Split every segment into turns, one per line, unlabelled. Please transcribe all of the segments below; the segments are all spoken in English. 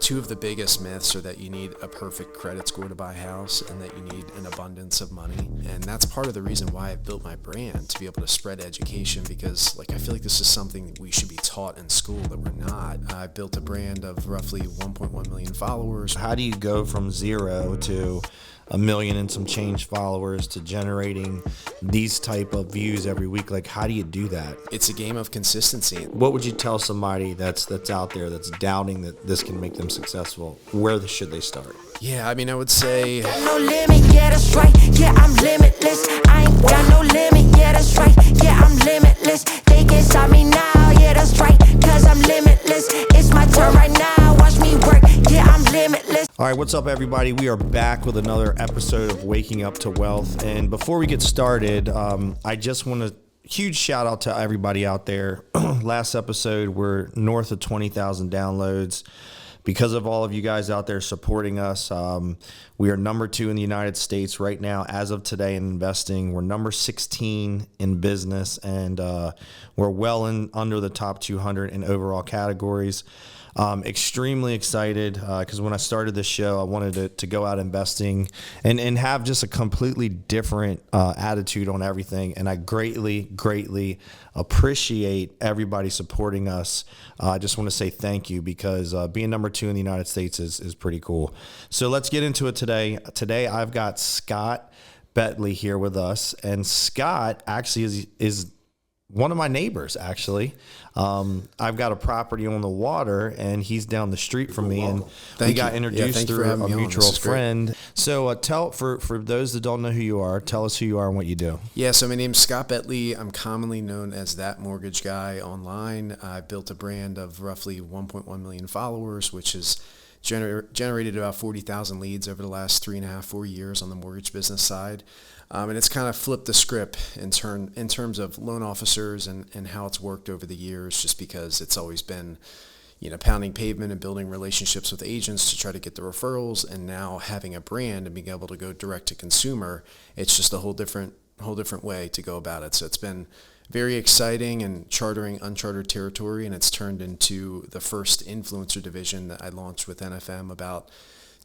Two of the biggest myths are that you need a perfect credit score to buy a house and that you need an abundance of money. And that's part of the reason why I built my brand, to be able to spread education, because I feel like this is something that we should be taught in school that we're not. I built a brand of roughly 1.1 million followers.
How do you go from 0 to 1 million and some change followers to generating these type of views every week? How do you do that?
It's a game of consistency.
What would you tell somebody that's out there that's doubting that this can make them successful? Where should they start?
Yeah, I would say...
No limit, yeah, that's right. Yeah, I'm limitless. I ain't got no limit, yeah, that's right. Yeah, I'm limitless. They can stop me now, yeah, that's right. Cause I'm limitless. It's my turn right now. Watch me work. Yeah, I'm limitless.
All right, what's up, everybody? We are back with another episode of Waking Up to Wealth. And before we get started, I just want to huge shout out to everybody out there. Last episode, we're north of 20,000 downloads. Because of all of you guys out there supporting us, we are number 2 in the United States right now as of today in investing. We're number 16 in business, and we're well under the top 200 in overall categories. Extremely excited because when I started this show, I wanted to go out investing and have just a completely different attitude on everything. And I greatly appreciate everybody supporting us. I just want to say thank you because being number 2 in the United States is pretty cool. So let's get into it today. Today I've got Scott Betley here with us, and Scott actually is one of my neighbors, actually. I've got a property on the water, and he's down the street from me, and we got introduced through a mutual friend. So tell, for those that don't know who you are, tell us who you are and what you do.
Yeah, so my name's Scott Betley. I'm commonly known as That Mortgage Guy online. I built a brand of roughly 1.1 million followers, which has generated about 40,000 leads over the last 3.5-4 years on the mortgage business side. And it's kind of flipped the script in terms of loan officers and how it's worked over the years, just because it's always been, pounding pavement and building relationships with agents to try to get the referrals. And now having a brand and being able to go direct to consumer, it's just a whole different way to go about it. So it's been very exciting and chartering uncharted territory, and it's turned into the first influencer division that I launched with NFM about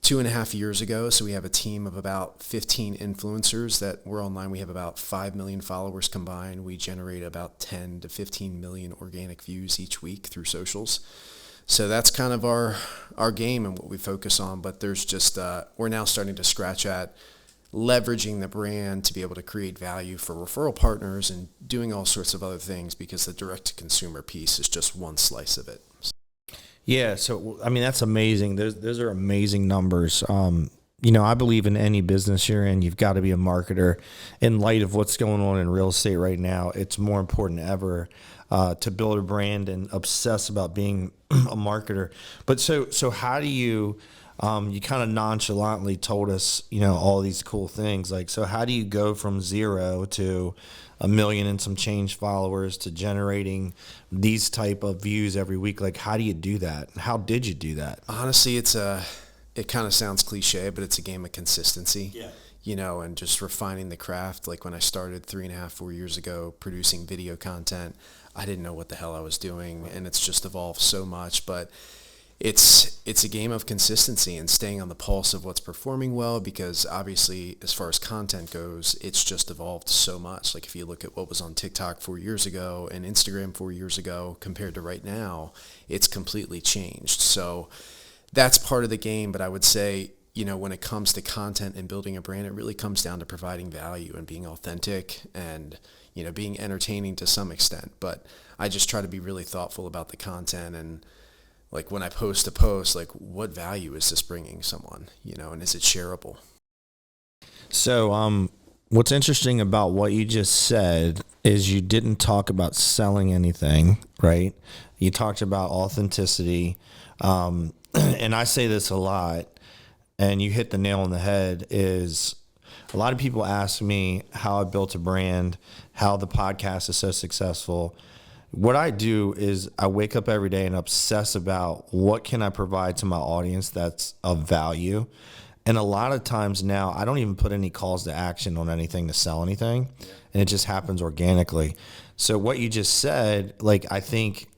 2.5 years ago. So we have a team of about 15 influencers that we're online. We have about 5 million followers combined. We generate about 10 to 15 million organic views each week through socials. So that's kind of our game and what we focus on. But there's just, we're now starting to scratch at leveraging the brand to be able to create value for referral partners and doing all sorts of other things, because the direct-to-consumer piece is just one slice of it.
Yeah, so that's amazing. Those are amazing numbers. I believe in any business you're in, you've got to be a marketer. In light of what's going on in real estate right now, it's more important than ever to build a brand and obsess about being a marketer. But so how do you? You kind of nonchalantly told us, all these cool things. So how do you go from 0 to 1 million and some change followers to generating these type of views every week? How do you do that? How did you do that?
Honestly, it kind of sounds cliche, but it's a game of consistency. Yeah. And just refining the craft. When I started 3.5-4 years ago producing video content, I didn't know what the hell I was doing, and it's just evolved so much. But it's a game of consistency and staying on the pulse of what's performing well, because obviously as far as content goes, it's just evolved so much. If you look at what was on TikTok 4 years ago and Instagram 4 years ago compared to right now, it's completely changed. So that's part of the game. But I would say, when it comes to content and building a brand, it really comes down to providing value and being authentic and, being entertaining to some extent. But I just try to be really thoughtful about the content, and when I post a post, what value is this bringing someone, and is it shareable?
So what's interesting about what you just said is you didn't talk about selling anything, right? You talked about authenticity. And I say this a lot, and you hit the nail on the head, is a lot of people ask me how I built a brand, how the podcast is so successful. What I do is I wake up every day and obsess about what can I provide to my audience that's of value. And a lot of times now I don't even put any calls to action on anything to sell anything. And it just happens organically. So what you just said, I think,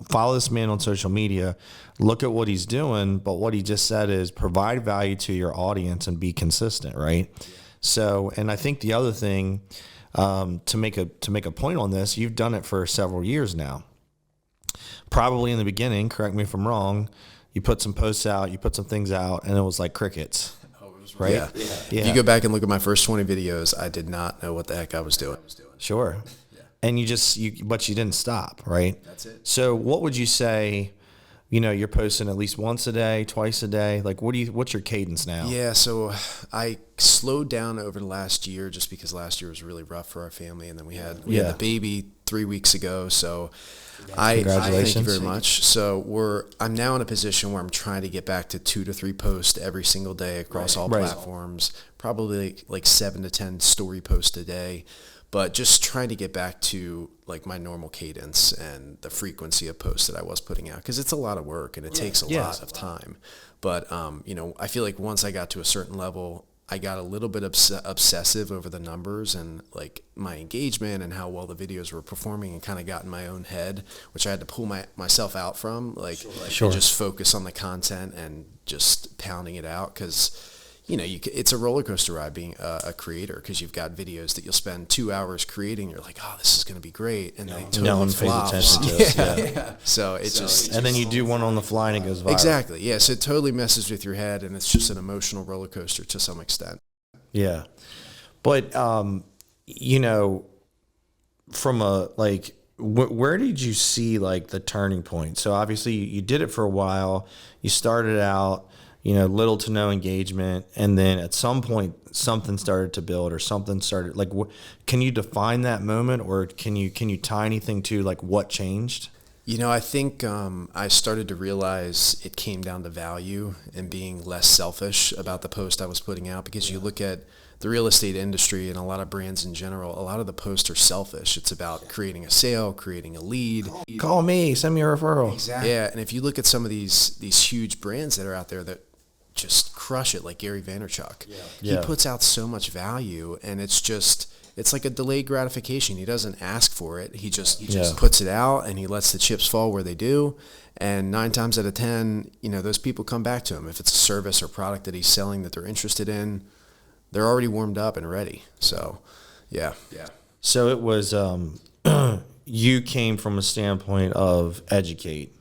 follow this man on social media, look at what he's doing. But what he just said is provide value to your audience and be consistent, right? Yeah. So, and I think the other thing, to make a point on this, you've done it for several years now. Probably in the beginning, correct me if I'm wrong, you put some posts out, you put some things out, and it was like crickets. Right?
Yeah. If you go back and look at my first 20 videos, I did not know what the heck I was doing.
Sure. Yeah. And but you didn't stop, right?
That's it.
So what would you say, you're posting at least once a day, twice a day? Like, what's your cadence now?
Yeah. So I slowed down over the last year just because last year was really rough for our family. And then we had the baby 3 weeks ago. So
Congratulations.
Thank you very much. So I'm now in a position where I'm trying to get back to 2 to 3 posts every single day across all platforms, probably like 7 to 10 story posts a day, but just trying to get back to like my normal cadence and the frequency of posts that I was putting out, because it's a lot of work and it takes a lot of time. But, I feel like once I got to a certain level, I got a little bit obsessive over the numbers and like my engagement and how well the videos were performing, and kind of got in my own head, which I had to pull myself out from, and just focus on the content and just pounding it out. Because it's a roller coaster ride being a creator, because you've got videos that you'll spend 2 hours creating. You're like, oh, this is going to be great. And they totally
no one
flops.
pays attention to it.
Yeah. So
and then you do one on the fly and it goes viral.
Exactly. Yeah. So it totally messes with your head, and it's just an emotional roller coaster to some extent.
Yeah. But, from where did you see like the turning point? So obviously you did it for a while. You started out, little to no engagement, and then at some point something started to build, or something started like. Can you define that moment, or can you tie anything to like what changed?
I think I started to realize it came down to value and being less selfish about the post I was putting out, because you look at the real estate industry and a lot of brands in general, a lot of the posts are selfish. It's about creating a sale, creating a lead.
Call me, send me a referral.
Exactly. Yeah, and if you look at some of these huge brands that are out there that just crush it, like Gary Vaynerchuk, he puts out so much value, and it's like a delayed gratification. He doesn't ask for it. He just puts it out, and he lets the chips fall where they do. And 9 times out of 10, those people come back to him. If it's a service or product that he's selling that they're interested in, they're already warmed up and ready. So, yeah.
So it was, you came from a standpoint of educate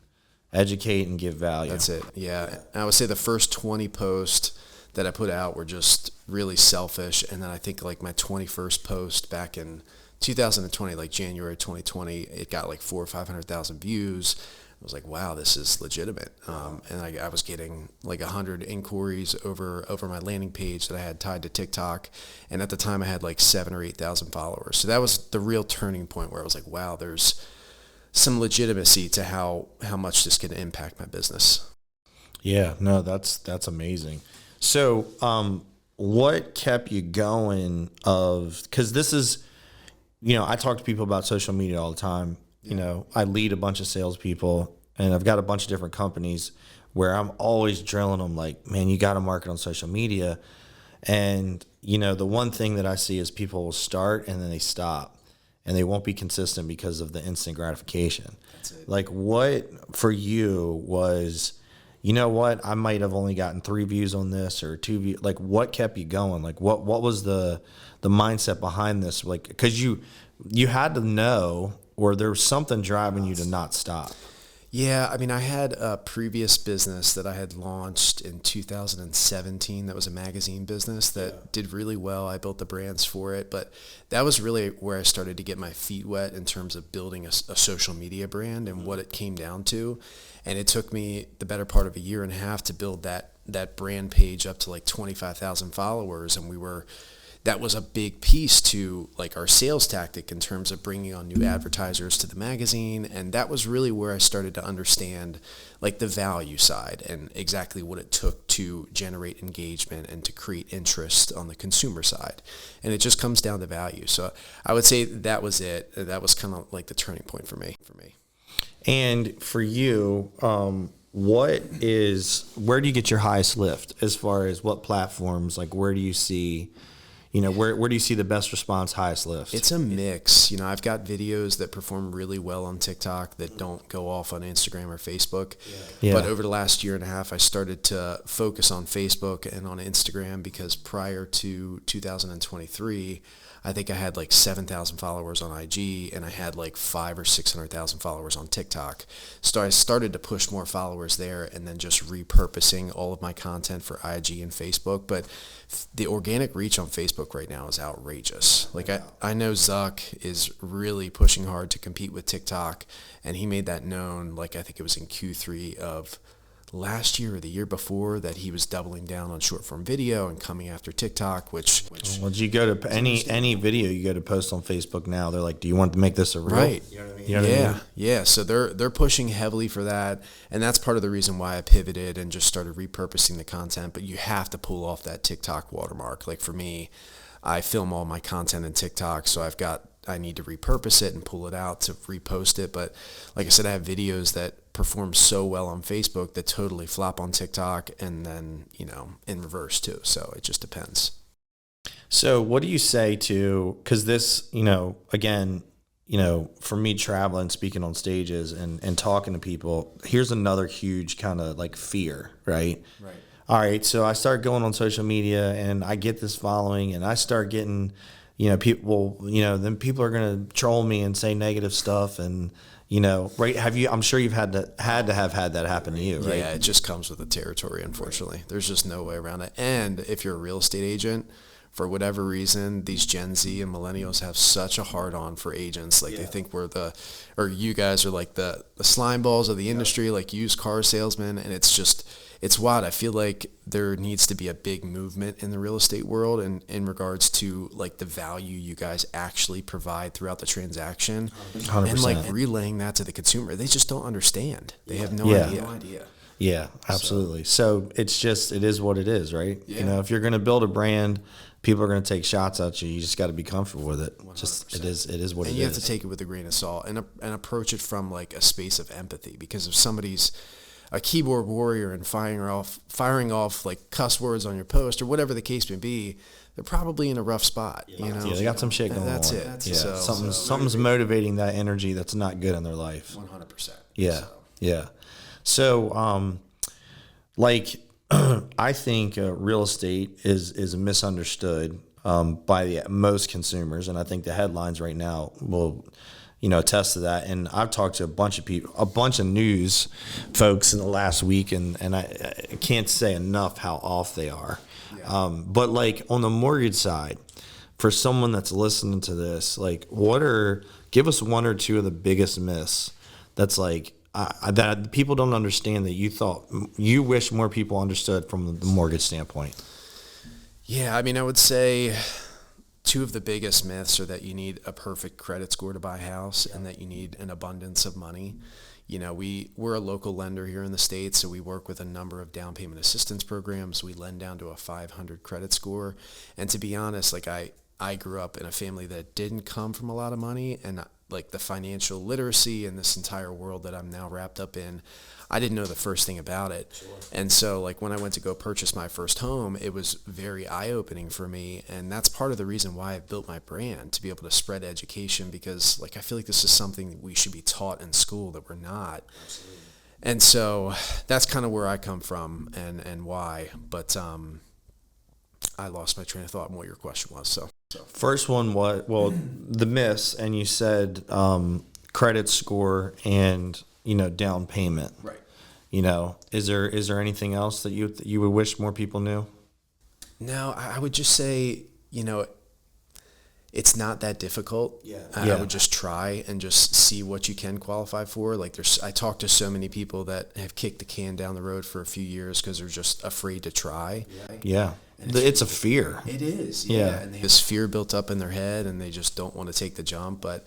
and give value.
That's it. Yeah. I would say the first 20 posts that I put out were just really selfish. And then I think like my 21st post back in 2020, like January 2020, it got like 400,000 or 500,000 views. I was like, wow, this is legitimate. And I was getting like 100 inquiries over my landing page that I had tied to TikTok. And at the time I had like 7,000 or 8,000 followers. So that was the real turning point where I was like, wow, there's some legitimacy to how much this can impact my business.
Yeah, no, that's amazing. So, what kept you going because this is, I talk to people about social media all the time. I lead a bunch of salespeople, and I've got a bunch of different companies where I'm always drilling them like, man, you got to market on social media. And, the one thing that I see is people will start and then they stop, and they won't be consistent because of the instant gratification.
That's it.
Like, what for you was, what, I might have only gotten 3 views on this or 2 views. Like, what kept you going? Like, what was the mindset behind this? Like, because you had to know, or there was something driving you to not stop.
Yeah, I mean, I had a previous business that I had launched in 2017 that was a magazine business that did really well. I built the brands for it, but that was really where I started to get my feet wet in terms of building a social media brand and what it came down to. And it took me the better part of a year and a half to build that brand page up to like 25,000 followers, and that was a big piece to like our sales tactic in terms of bringing on new advertisers to the magazine. And that was really where I started to understand like the value side and exactly what it took to generate engagement and to create interest on the consumer side. And it just comes down to value. So I would say that was it. That was kind of like the turning point for me.
And for you, where do you get your highest lift as far as what platforms, like where do you see where do you see the best response, highest lift?
It's a mix. I've got videos that perform really well on TikTok that don't go off on Instagram or Facebook.
Yeah.
But over the last year and a half, I started to focus on Facebook and on Instagram because prior to 2023, I think I had like 7,000 followers on IG and I had like 500,000 or 600,000 followers on TikTok. So I started to push more followers there and then just repurposing all of my content for IG and Facebook. But the organic reach on Facebook right now is outrageous. Like I know Zuck is really pushing hard to compete with TikTok, and he made that known, like I think it was in Q3 of last year or the year before, that he was doubling down on short form video and coming after TikTok, which
well, you go to any video you go to post on Facebook now, they're like, do you want to make this a reel?
Right.
You know what I mean?
Yeah. So they're pushing heavily for that, and that's part of the reason why I pivoted and just started repurposing the content. But you have to pull off that TikTok watermark. Like for me, I film all my content in TikTok, so I need to repurpose it and pull it out to repost it. But like I said, I have videos that perform so well on Facebook that totally flop on TikTok, and then, in reverse too. So it just depends.
So what do you say to, because this, again, for me traveling, speaking on stages and talking to people, here's another huge kind of like fear, right?
Right.
All right. So I start going on social media and I get this following and I start getting, people, then people are going to troll me and say negative stuff. And, right. I'm sure you've had to have that happen to you, right?
Yeah. It just comes with the territory, unfortunately. There's just no way around it. And if you're a real estate agent, for whatever reason, these Gen Z and millennials have such a hard on for agents. Like they think you guys are like the slime balls of the industry, like used car salesmen. And it's wild. I feel like there needs to be a big movement in the real estate world in regards to like the value you guys actually provide throughout the transaction
100%.
and like relaying that to the consumer. They just don't understand. They have no idea.
Yeah, absolutely. So it is what it is, right?
Yeah.
If you're going to build a brand, people are going to take shots at you. You just got to be comfortable with it.
100%.
Just it is what it is.
And you have to take it with a grain of salt and approach it from like a space of empathy, because if somebody's a keyboard warrior and firing off like cuss words on your post or whatever the case may be, they're probably in a rough spot.
Yeah, they got some shit going on.
That's it.
Yeah,
So,
something's motivating that energy that's not good in their life.
100%.
Yeah, yeah. So, I think real estate is misunderstood by most consumers, and I think the headlines right now will, attest to that. And I've talked to a bunch of news folks in the last week, and I can't say enough how off they are. Yeah. But like on the mortgage side, for someone that's listening to this, like give us one or two of the biggest myths that's like, that people don't understand that you wish more people understood from the mortgage standpoint.
Yeah, I mean, I would say two of the biggest myths are that you need a perfect credit score to buy a house and that you need an abundance of money. We're a local lender here in the States, so we work with a number of down payment assistance programs. We lend down to a 500 credit score. And to be honest, like I grew up in a family that didn't come from a lot of money, and like the financial literacy and this entire world that I'm now wrapped up in, I didn't know the first thing about it. Sure. And so like when I went to go purchase my first home, it was very eye-opening for me. And that's part of the reason why I built my brand, to be able to spread education, because like I feel like this is something that we should be taught in school that we're not. Absolutely. And so that's kind of where I come from and why. But I lost my train of thought on what your question was. So
first one was, well, the myths, and you said credit score and down payment.
Right.
Is there anything else that you would wish more people knew? No,
I would just say, it's not that difficult.
Yeah.
I would just try and just see what you can qualify for. Like I talk to so many people that have kicked the can down the road for a few years because they're just afraid to try.
Yeah. It's a fear.
It is.
Yeah.
And they have this fear built up in their head and they just don't want to take the jump. But,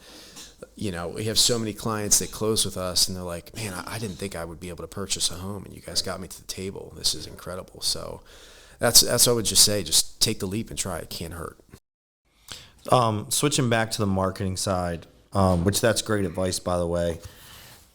we have so many clients that close with us and they're like, man, I didn't think I would be able to purchase a home, and you guys got me to the table. This is incredible. So that's what I would just say. Just take the leap and try. It can't hurt.
Switching back to the marketing side, which that's great advice, by the way.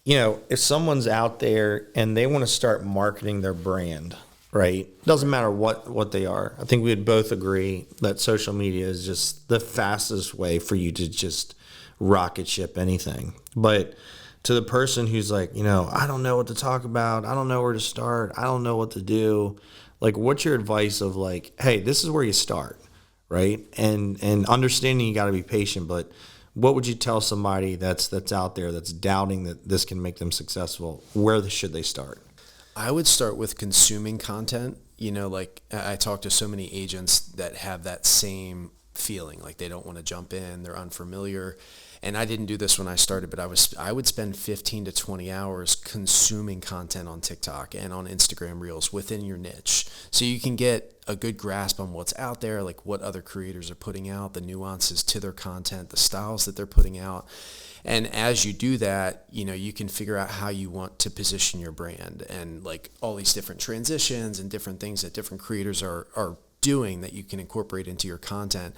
If someone's out there and they want to start marketing their brand, right? Doesn't matter what they are. I think we'd both agree that social media is just the fastest way for you to just rocket ship anything. But to the person who's like, I don't know what to talk about. I don't know where to start. I don't know what to do. Like, what's your advice of like, hey, this is where you start, right? And understanding you got to be patient, but what would you tell somebody that's out there that's doubting that this can make them successful? Where should they start?
I would start with consuming content. Like I talk to so many agents that have that same feeling, like they don't want to jump in, they're unfamiliar. And I didn't do this when I started, but I would spend 15 to 20 hours consuming content on TikTok and on Instagram Reels within your niche. So you can get a good grasp on what's out there, like what other creators are putting out, the nuances to their content, the styles that they're putting out. And as you do that, you can figure out how you want to position your brand and like all these different transitions and different things that different creators are doing that you can incorporate into your content.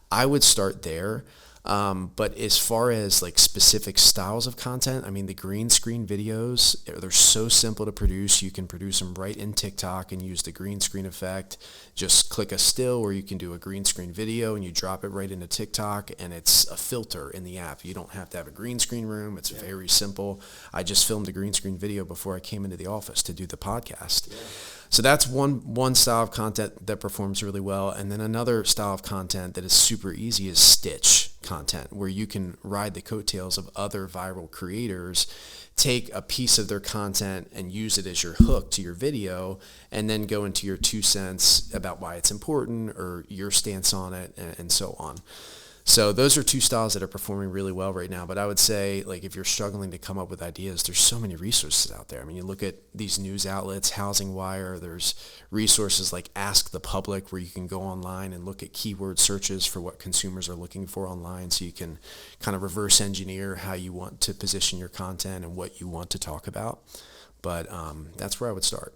I would start there. But as far as like specific styles of content, I mean, the green screen videos, they're so simple to produce. You can produce them right in TikTok and use the green screen effect. Just click a still, or you can do a green screen video and you drop it right into TikTok, and it's a filter in the app. You don't have to have a green screen room. It's very simple. I just filmed a green screen video before I came into the office to do the podcast. So that's one style of content that performs really well. And then another style of content that is super easy is stitch content, where you can ride the coattails of other viral creators, take a piece of their content and use it as your hook to your video, and then go into your 2 cents about why it's important or your stance on it, and so on. So those are two styles that are performing really well right now. But I would say, like, if you're struggling to come up with ideas, there's so many resources out there. I mean, you look at these news outlets, Housing Wire, there's resources like Ask the Public, where you can go online and look at keyword searches for what consumers are looking for online, so you can kind of reverse engineer how you want to position your content and what you want to talk about. But that's where I would start.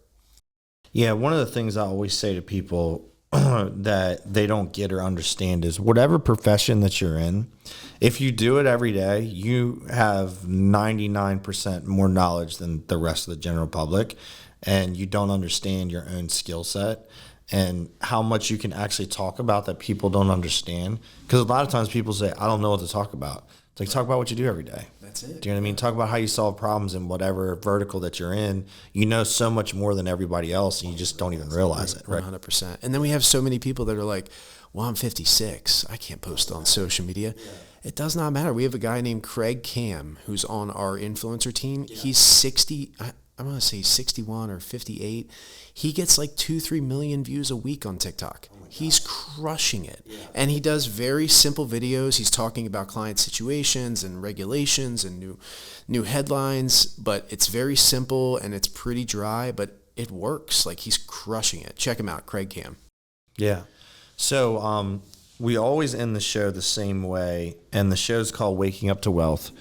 Yeah, one of the things I always say to people that they don't get or understand is whatever profession that you're in, if you do it every day, you have 99% more knowledge than the rest of the general public, and you don't understand your own skill set and how much you can actually talk about that people don't understand. Because a lot of times people say, I don't know what to talk about. It's like, talk about what you do every day.
That's it.
Do you know what I mean? Talk about how you solve problems in whatever vertical that you're in. You know so much more than everybody else, and you just don't even realize it, right?
100%. And then we have so many people that are like, well, I'm 56. I can't post on social media. Yeah. It does not matter. We have a guy named Craig Cam who's on our influencer team. Yeah. He's 60. I'm going to say 61 or 58. He gets like 2-3 million views a week on TikTok. He's crushing it. Yeah. And he does very simple videos. He's talking about client situations and regulations and new headlines, but it's very simple and it's pretty dry, but it works. Like, he's crushing it. Check him out, Craig Cam.
Yeah. So we always end the show the same way, and the show's called Waking Up to Wealth.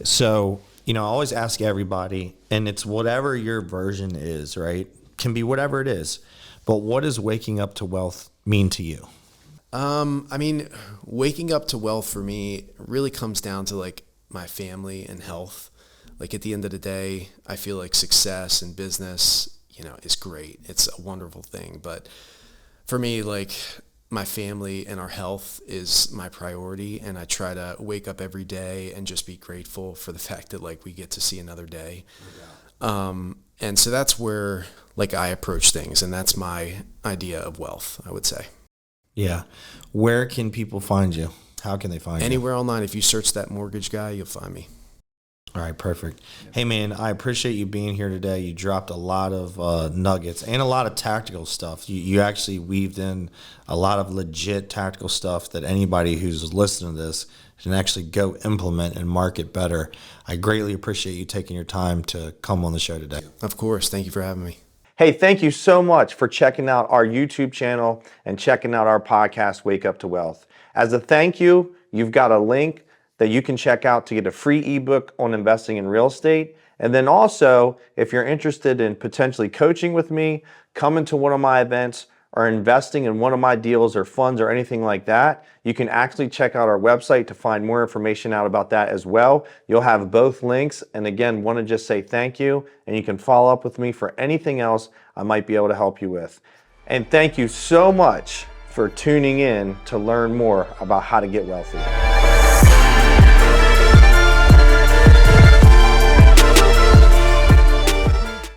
So, I always ask everybody, and it's whatever your version is, right? Can be whatever it is. But what does waking up to wealth mean to you?
I mean, waking up to wealth for me really comes down to like my family and health. Like, at the end of the day, I feel like success in business, is great. It's a wonderful thing. But for me, like, my family and our health is my priority, and I try to wake up every day and just be grateful for the fact that, like, we get to see another day. And so that's where, like, I approach things, and that's my idea of wealth, I would say.
Yeah. Where can people find you? How can they find you?
Anywhere online. If you search That Mortgage Guy, you'll find me.
All right, perfect. Hey, man, I appreciate you being here today. You dropped a lot of nuggets and a lot of tactical stuff. You actually weaved in a lot of legit tactical stuff that anybody who's listening to this can actually go implement and market better. I greatly appreciate you taking your time to come on the show today.
Of course. Thank you for having me.
Hey, thank you so much for checking out our YouTube channel and checking out our podcast, Wake Up to Wealth. As a thank you, you've got a link that you can check out to get a free ebook on investing in real estate. And then also, if you're interested in potentially coaching with me, coming to one of my events, are investing in one of my deals or funds or anything like that, you can actually check out our website to find more information out about that as well. You'll have both links. And again, want to just say thank you, and you can follow up with me for anything else I might be able to help you with. And thank you so much for tuning in to learn more about how to get wealthy.